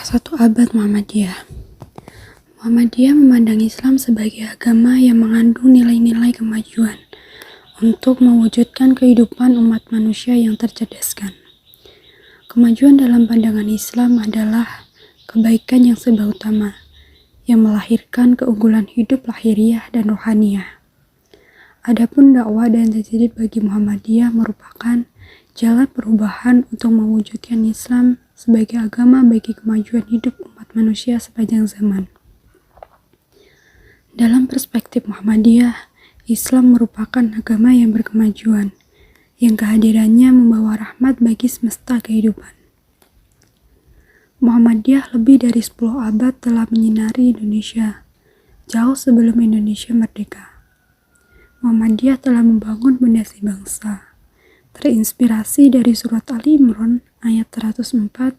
Salah satu abad Muhammadiyah. Muhammadiyah memandang Islam sebagai agama yang mengandung nilai-nilai kemajuan untuk mewujudkan kehidupan umat manusia yang tercerdaskan. Kemajuan dalam pandangan Islam adalah kebaikan yang serba utama, yang melahirkan keunggulan hidup lahiriah dan rohaniah. Adapun dakwah dan tajdid bagi Muhammadiyah merupakan jalan perubahan untuk mewujudkan Islam sebagai agama bagi kemajuan hidup umat manusia sepanjang zaman. Dalam perspektif Muhammadiyah, Islam merupakan agama yang berkemajuan, yang kehadirannya membawa rahmat bagi semesta kehidupan. Muhammadiyah lebih dari 10 abad telah menyinari Indonesia, jauh sebelum Indonesia merdeka. Muhammadiyah telah membangun fondasi bangsa, terinspirasi dari surat Ali Imran ayat 104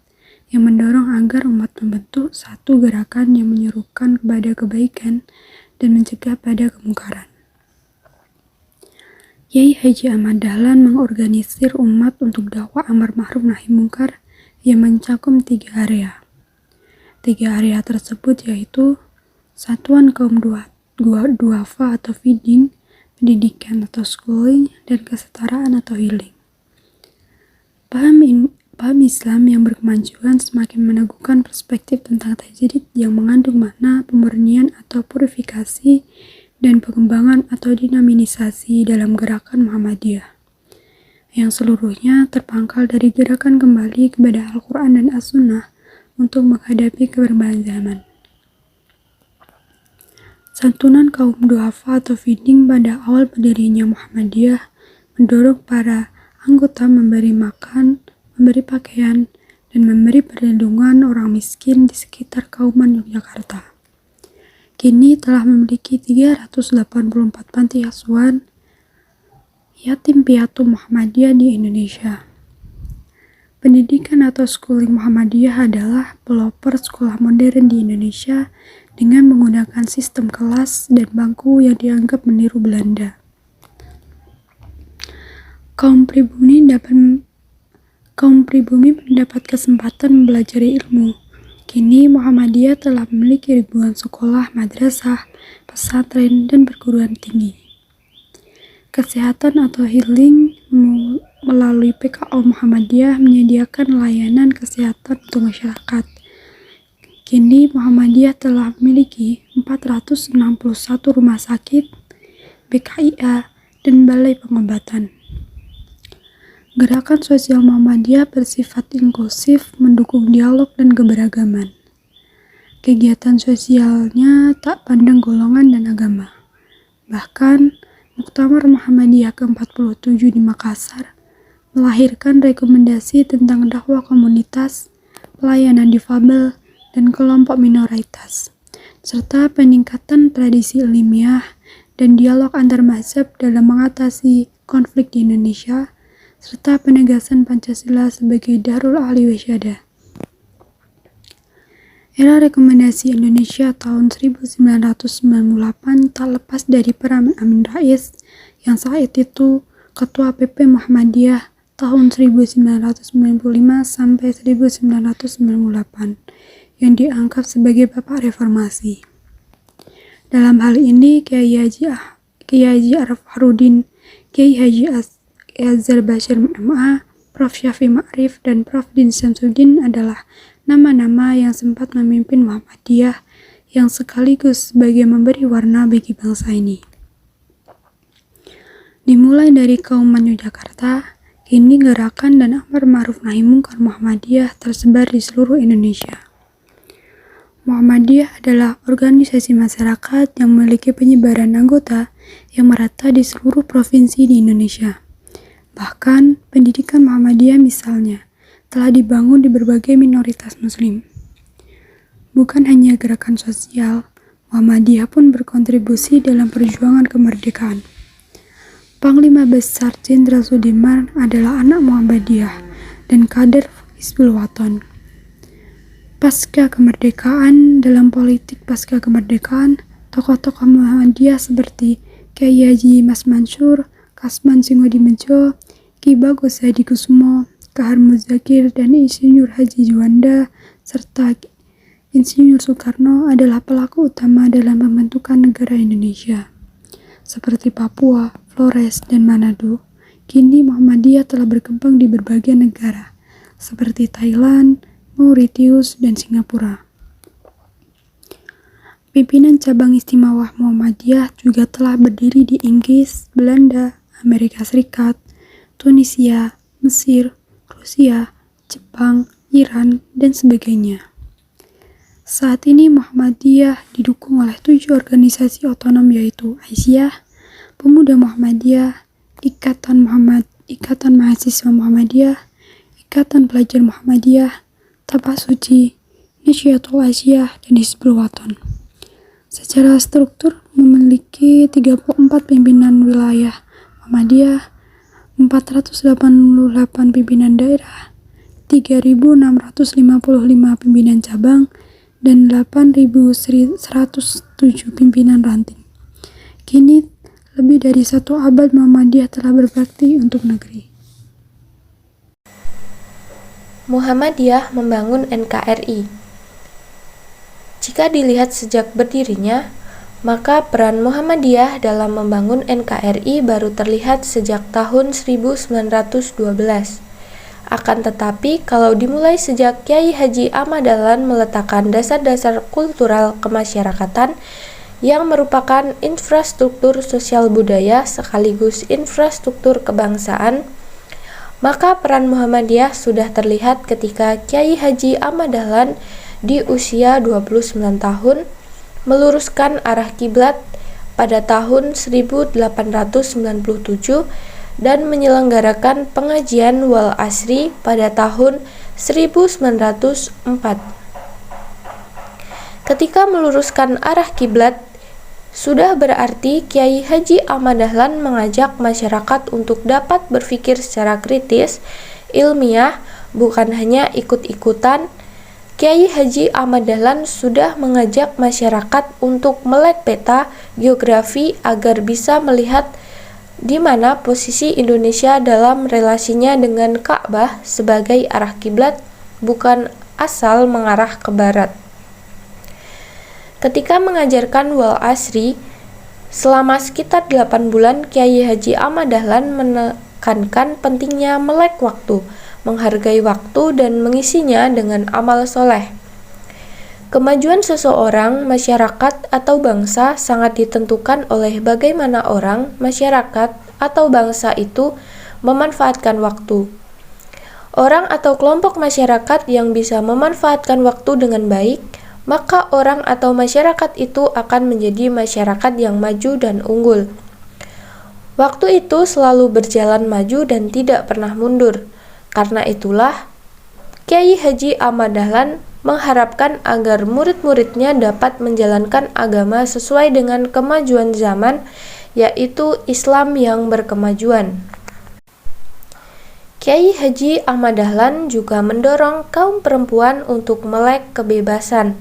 yang mendorong agar umat membentuk satu gerakan yang menyerukan kepada kebaikan dan mencegah pada kemungkaran. Kiai Haji Ahmad Dahlan mengorganisir umat untuk dakwah amar ma'ruf nahi munkar yang mencakup 3 area. 3 area tersebut yaitu satuan kaum duafa atau feeding, pendidikan atau schooling, dan kesetaraan atau healing. Paham Islam yang berkemajuan semakin meneguhkan perspektif tentang tajdid yang mengandung makna pemurnian atau purifikasi dan pengembangan atau dinamisasi dalam gerakan Muhammadiyah, yang seluruhnya terpangkal dari gerakan kembali kepada Al-Quran dan As-Sunnah untuk menghadapi perubahan zaman. Santunan kaum duafa atau feeding pada awal berdirinya Muhammadiyah mendorong para anggota memberi makan, memberi pakaian, dan memberi perlindungan orang miskin di sekitar Kauman Yogyakarta. Kini telah memiliki 384 panti asuhan yatim piatu Muhammadiyah di Indonesia. Pendidikan atau schooling Muhammadiyah adalah pelopor sekolah modern di Indonesia dengan menggunakan sistem kelas dan bangku yang dianggap meniru Belanda. Kaum pribumi mendapat kesempatan mempelajari ilmu. Kini Muhammadiyah telah memiliki ribuan sekolah, madrasah, pesantren, dan perguruan tinggi. Kesehatan atau healing melalui PKO Muhammadiyah menyediakan layanan kesehatan untuk masyarakat. Kini Muhammadiyah telah memiliki 461 rumah sakit, BKIA, dan balai pengobatan. Gerakan sosial Muhammadiyah bersifat inklusif, mendukung dialog dan keberagaman. Kegiatan sosialnya tak pandang golongan dan agama. Bahkan, Muktamar Muhammadiyah ke-47 di Makassar melahirkan rekomendasi tentang dakwah komunitas, pelayanan difabel, dan kelompok minoritas, serta peningkatan tradisi ilmiah dan dialog antar mazhab dalam mengatasi konflik di Indonesia, serta penegasan Pancasila sebagai Darul Ahli Wasyadah. Era rekomendasi Indonesia tahun 1998 tak lepas dari peran Amin Rais yang saat itu Ketua PP Muhammadiyah tahun 1995 sampai 1998 yang dianggap sebagai Bapak Reformasi. Dalam hal ini, Kiai Haji Arif Harudin, Kiai Haji Azhar Bashir MA, Prof. Syafi Ma'rif, dan Prof. Din Syamsuddin adalah nama-nama yang sempat memimpin Muhammadiyah yang sekaligus sebagai memberi warna bagi bangsa ini. Dimulai dari Kauman Yogyakarta, kini gerakan dan amar ma'ruf nahi munkar Muhammadiyah tersebar di seluruh Indonesia. Muhammadiyah adalah organisasi masyarakat yang memiliki penyebaran anggota yang merata di seluruh provinsi di Indonesia. Bahkan, pendidikan Muhammadiyah misalnya, telah dibangun di berbagai minoritas muslim. Bukan hanya gerakan sosial, Muhammadiyah pun berkontribusi dalam perjuangan kemerdekaan. Panglima Besar Jenderal Sudirman adalah anak Muhammadiyah dan kader Hizbul Wathan. Pasca kemerdekaan, dalam politik pasca kemerdekaan, tokoh-tokoh Muhammadiyah seperti Kiai Haji Mas Mansur, Kasman Singodimedjo, Ki Bagus Hadi Kusumo, Kahar Muzakir, dan Insinyur Haji Juanda, serta Insinyur Soekarno adalah pelaku utama dalam pembentukan negara Indonesia. Seperti Papua, Flores, dan Manado, kini Muhammadiyah telah berkembang di berbagai negara, seperti Thailand, Mauritius, dan Singapura. Pimpinan cabang istimewa Muhammadiyah juga telah berdiri di Inggris, Belanda, Amerika Serikat, Tunisia, Mesir, Rusia, Jepang, Iran, dan sebagainya. Saat ini Muhammadiyah didukung oleh 7 organisasi otonom yaitu Aisyah, Pemuda Muhammadiyah, Ikatan Mahasiswa Muhammadiyah, Ikatan Pelajar Muhammadiyah, Tapak Suci, Nahdlatul Asyiyah, dan Hizbul Wathan. Secara struktur memiliki 34 pimpinan wilayah Muhammadiyah, 488 pimpinan daerah, 3.655 pimpinan cabang, dan 8.107 pimpinan ranting. Kini, lebih dari 1 abad Muhammadiyah telah berbakti untuk negeri. Muhammadiyah membangun NKRI. Jika dilihat sejak berdirinya, maka peran Muhammadiyah dalam membangun NKRI baru terlihat sejak tahun 1912. Akan tetapi, kalau dimulai sejak Kyai Haji Ahmad Dahlan meletakkan dasar-dasar kultural kemasyarakatan yang merupakan infrastruktur sosial budaya sekaligus infrastruktur kebangsaan, maka peran Muhammadiyah sudah terlihat ketika Kyai Haji Ahmad Dahlan di usia 29 tahun meluruskan arah kiblat pada tahun 1897 dan menyelenggarakan pengajian wal asri pada tahun 1904. Ketika meluruskan arah kiblat, sudah berarti Kyai Haji Ahmad Dahlan mengajak masyarakat untuk dapat berpikir secara kritis, ilmiah, bukan hanya ikut-ikutan. Kyai Haji Ahmad Dahlan sudah mengajak masyarakat untuk melek peta geografi agar bisa melihat di mana posisi Indonesia dalam relasinya dengan Ka'bah sebagai arah kiblat, bukan asal mengarah ke barat. Ketika mengajarkan wal asri, selama sekitar 8 bulan, Kyai Haji Ahmad Dahlan menekankan pentingnya melek waktu, menghargai waktu, dan mengisinya dengan amal soleh. Kemajuan seseorang, masyarakat, atau bangsa sangat ditentukan oleh bagaimana orang, masyarakat, atau bangsa itu memanfaatkan waktu. Orang atau kelompok masyarakat yang bisa memanfaatkan waktu dengan baik, maka orang atau masyarakat itu akan menjadi masyarakat yang maju dan unggul. Waktu itu selalu berjalan maju dan tidak pernah mundur. Karena itulah, Kyai Haji Ahmad Dahlan mengharapkan agar murid-muridnya dapat menjalankan agama sesuai dengan kemajuan zaman, yaitu Islam yang berkemajuan. Kyai Haji Ahmad Dahlan juga mendorong kaum perempuan untuk melek kebebasan.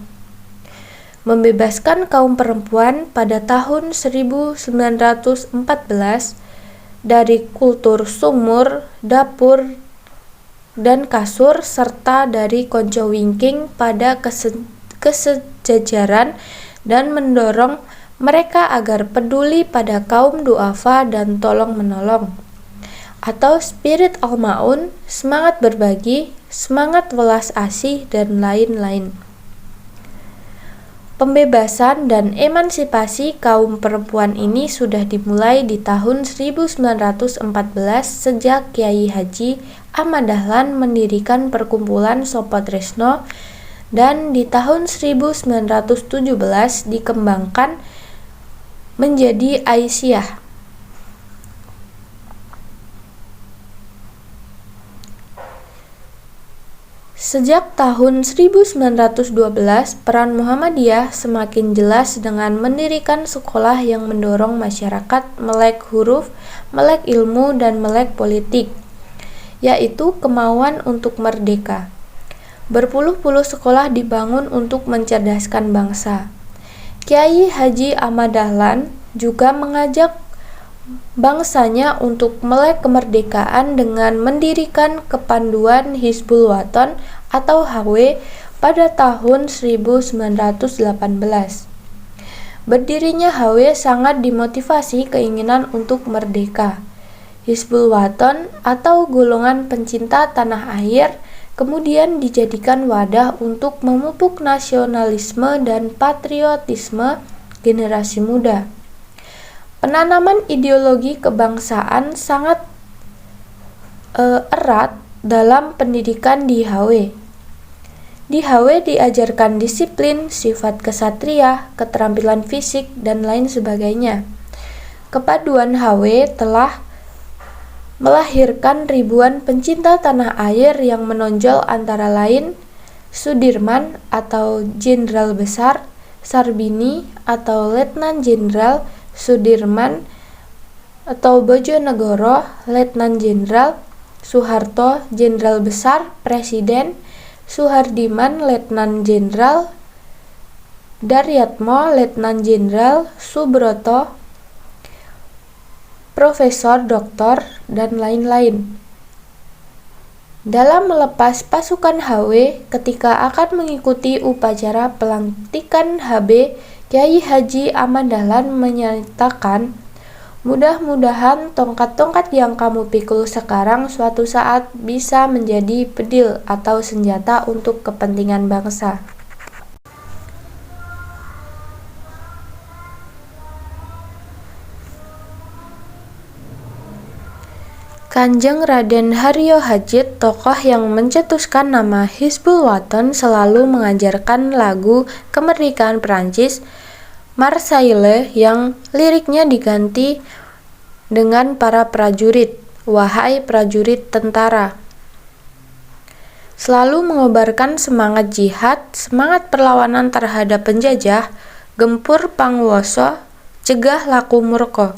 Membebaskan kaum perempuan pada tahun 1914 dari kultur sumur, dapur, dan kasur, serta dari konco wingking pada kesejajaran, dan mendorong mereka agar peduli pada kaum duafa dan tolong-menolong, atau spirit al-ma'un, semangat berbagi, semangat welas asih, dan lain-lain. Pembebasan dan emansipasi kaum perempuan ini sudah dimulai di tahun 1914 sejak Kyai Haji Ahmad Dahlan mendirikan perkumpulan Sopotresno, dan di tahun 1917 dikembangkan menjadi Aisyah. Sejak tahun 1912, peran Muhammadiyah semakin jelas dengan mendirikan sekolah yang mendorong masyarakat melek huruf, melek ilmu, dan melek politik, yaitu kemauan untuk merdeka. Berpuluh-puluh sekolah dibangun untuk mencerdaskan bangsa. Kyai Haji Ahmad Dahlan juga mengajak bangsanya untuk melek kemerdekaan dengan mendirikan Kepanduan Hizbul Wathan atau HW pada tahun 1918. Berdirinya HW sangat dimotivasi keinginan untuk merdeka. Hizbul Wathan atau golongan pencinta tanah air kemudian dijadikan wadah untuk memupuk nasionalisme dan patriotisme generasi muda. Penanaman ideologi kebangsaan sangat erat dalam pendidikan di HW. Di HW diajarkan disiplin, sifat kesatria, keterampilan fisik, dan lain sebagainya. Kepaduan HW telah melahirkan ribuan pencinta tanah air yang menonjol antara lain Sudirman atau Jenderal Besar, Sarbini atau Letnan Jenderal Sudirman atau Bojonegoro, Letnan Jenderal Soeharto, Jenderal Besar, Presiden Suhardiman, Letnan Jenderal Daryatmo, Letnan Jenderal Subroto, Profesor, Doktor, dan lain-lain. Dalam melepas pasukan HW ketika akan mengikuti upacara pelantikan HB, Kyai Haji Ahmad Dahlan menyatakan, mudah-mudahan tongkat-tongkat yang kamu pikul sekarang suatu saat bisa menjadi bedil atau senjata untuk kepentingan bangsa. Kanjeng Raden Haryo Hajit, tokoh yang mencetuskan nama Hizbul Wathan, selalu mengajarkan lagu kemerdekaan Prancis Marseillaise yang liriknya diganti dengan para prajurit, wahai prajurit tentara. Selalu mengobarkan semangat jihad, semangat perlawanan terhadap penjajah, gempur pangwoso, cegah laku murka.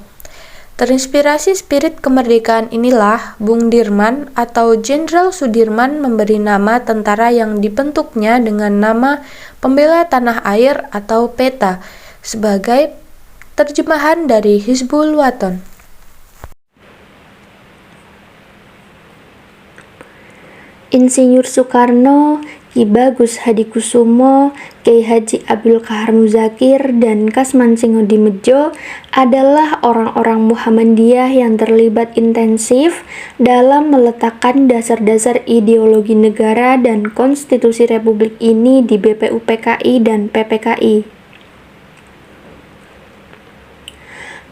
Terinspirasi spirit kemerdekaan inilah Bung Dirman atau Jenderal Sudirman memberi nama tentara yang dibentuknya dengan nama Pembela Tanah Air atau PETA sebagai terjemahan dari Hizbul Wathan. Insinyur Soekarno, Ki Bagus Hadikusumo, Kyai Haji Abdul Qahar Muzakir, dan Kasman Singodimedjo adalah orang-orang Muhammadiyah yang terlibat intensif dalam meletakkan dasar-dasar ideologi negara dan konstitusi Republik ini di BPUPKI dan PPKI.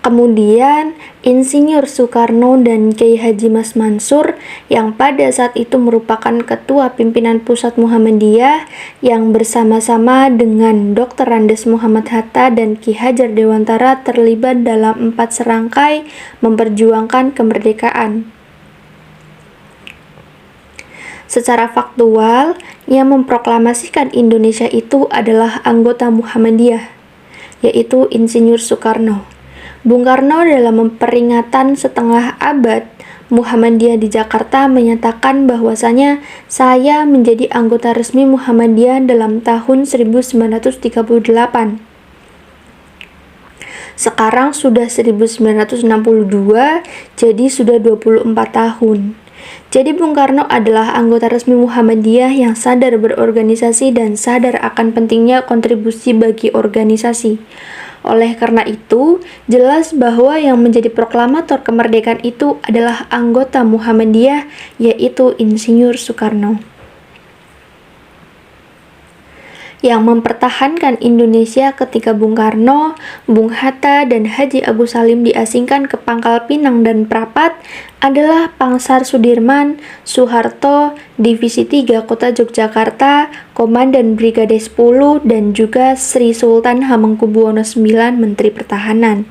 Kemudian, Insinyur Soekarno dan Kyai Haji Mas Mansur yang pada saat itu merupakan ketua pimpinan pusat Muhammadiyah yang bersama-sama dengan Dr. Andes Muhammad Hatta dan Ki Hajar Dewantara terlibat dalam 4 serangkai memperjuangkan kemerdekaan. Secara faktual, yang memproklamasikan Indonesia itu adalah anggota Muhammadiyah, yaitu Insinyur Soekarno. Bung Karno dalam memperingatan setengah abad Muhammadiyah di Jakarta menyatakan bahwasanya saya menjadi anggota resmi Muhammadiyah dalam tahun 1938. Sekarang sudah 1962, jadi sudah 24 tahun. Jadi Bung Karno adalah anggota resmi Muhammadiyah yang sadar berorganisasi dan sadar akan pentingnya kontribusi bagi organisasi. Oleh karena itu, jelas bahwa yang menjadi proklamator kemerdekaan itu adalah anggota Muhammadiyah, yaitu Insinyur Soekarno. Yang mempertahankan Indonesia ketika Bung Karno, Bung Hatta, dan Haji Agus Salim diasingkan ke Pangkal Pinang dan Prapat adalah Pangsar Sudirman, Soeharto, Divisi 3 Kota Yogyakarta, Komandan Brigade 10, dan juga Sri Sultan Hamengkubuwono IX, Menteri Pertahanan.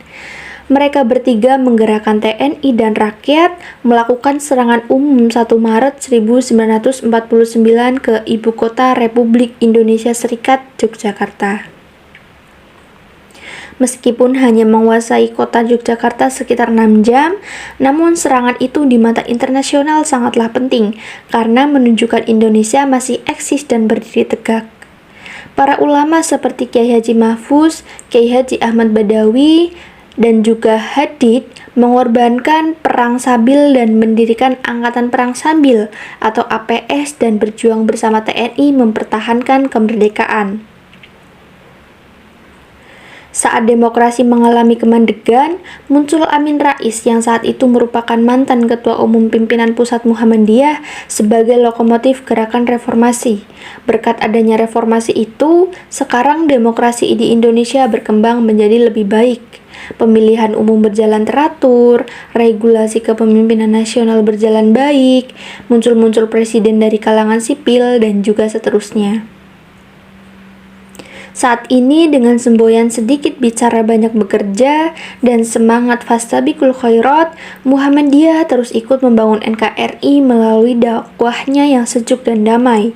Mereka bertiga menggerakkan TNI dan rakyat melakukan serangan umum 1 Maret 1949 ke ibu kota Republik Indonesia Serikat, Yogyakarta. Meskipun hanya menguasai kota Yogyakarta sekitar 6 jam, namun serangan itu di mata internasional sangatlah penting karena menunjukkan Indonesia masih eksis dan berdiri tegak. Para ulama seperti Kyai Haji Mahfuz, Kyai Haji Ahmad Badawi, dan juga Hadid mengorbankan perang Sabil dan mendirikan Angkatan Perang Sabil atau APS dan berjuang bersama TNI mempertahankan kemerdekaan. Saat demokrasi mengalami kemandegan, muncul Amin Rais yang saat itu merupakan mantan Ketua Umum Pimpinan Pusat Muhammadiyah sebagai lokomotif gerakan reformasi. Berkat adanya reformasi itu, sekarang demokrasi di Indonesia berkembang menjadi lebih baik. Pemilihan umum berjalan teratur, regulasi kepemimpinan nasional berjalan baik, muncul-muncul presiden dari kalangan sipil, dan juga seterusnya. Saat ini dengan semboyan sedikit bicara banyak bekerja dan semangat fastabiqul khairat, Muhammadiyah terus ikut membangun NKRI melalui dakwahnya yang sejuk dan damai.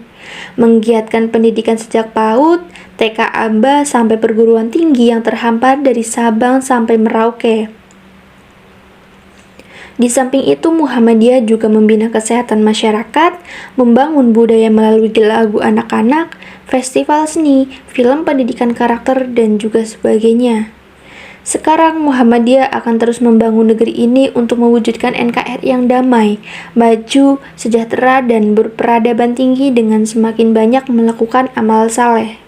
Menggiatkan pendidikan sejak PAUD, TK ABA sampai perguruan tinggi yang terhampar dari Sabang sampai Merauke. Di samping itu, Muhammadiyah juga membina kesehatan masyarakat, membangun budaya melalui lagu anak-anak, festival seni, film pendidikan karakter, dan juga sebagainya. Sekarang Muhammadiyah akan terus membangun negeri ini untuk mewujudkan NKRI yang damai, maju, sejahtera, dan berperadaban tinggi dengan semakin banyak melakukan amal saleh.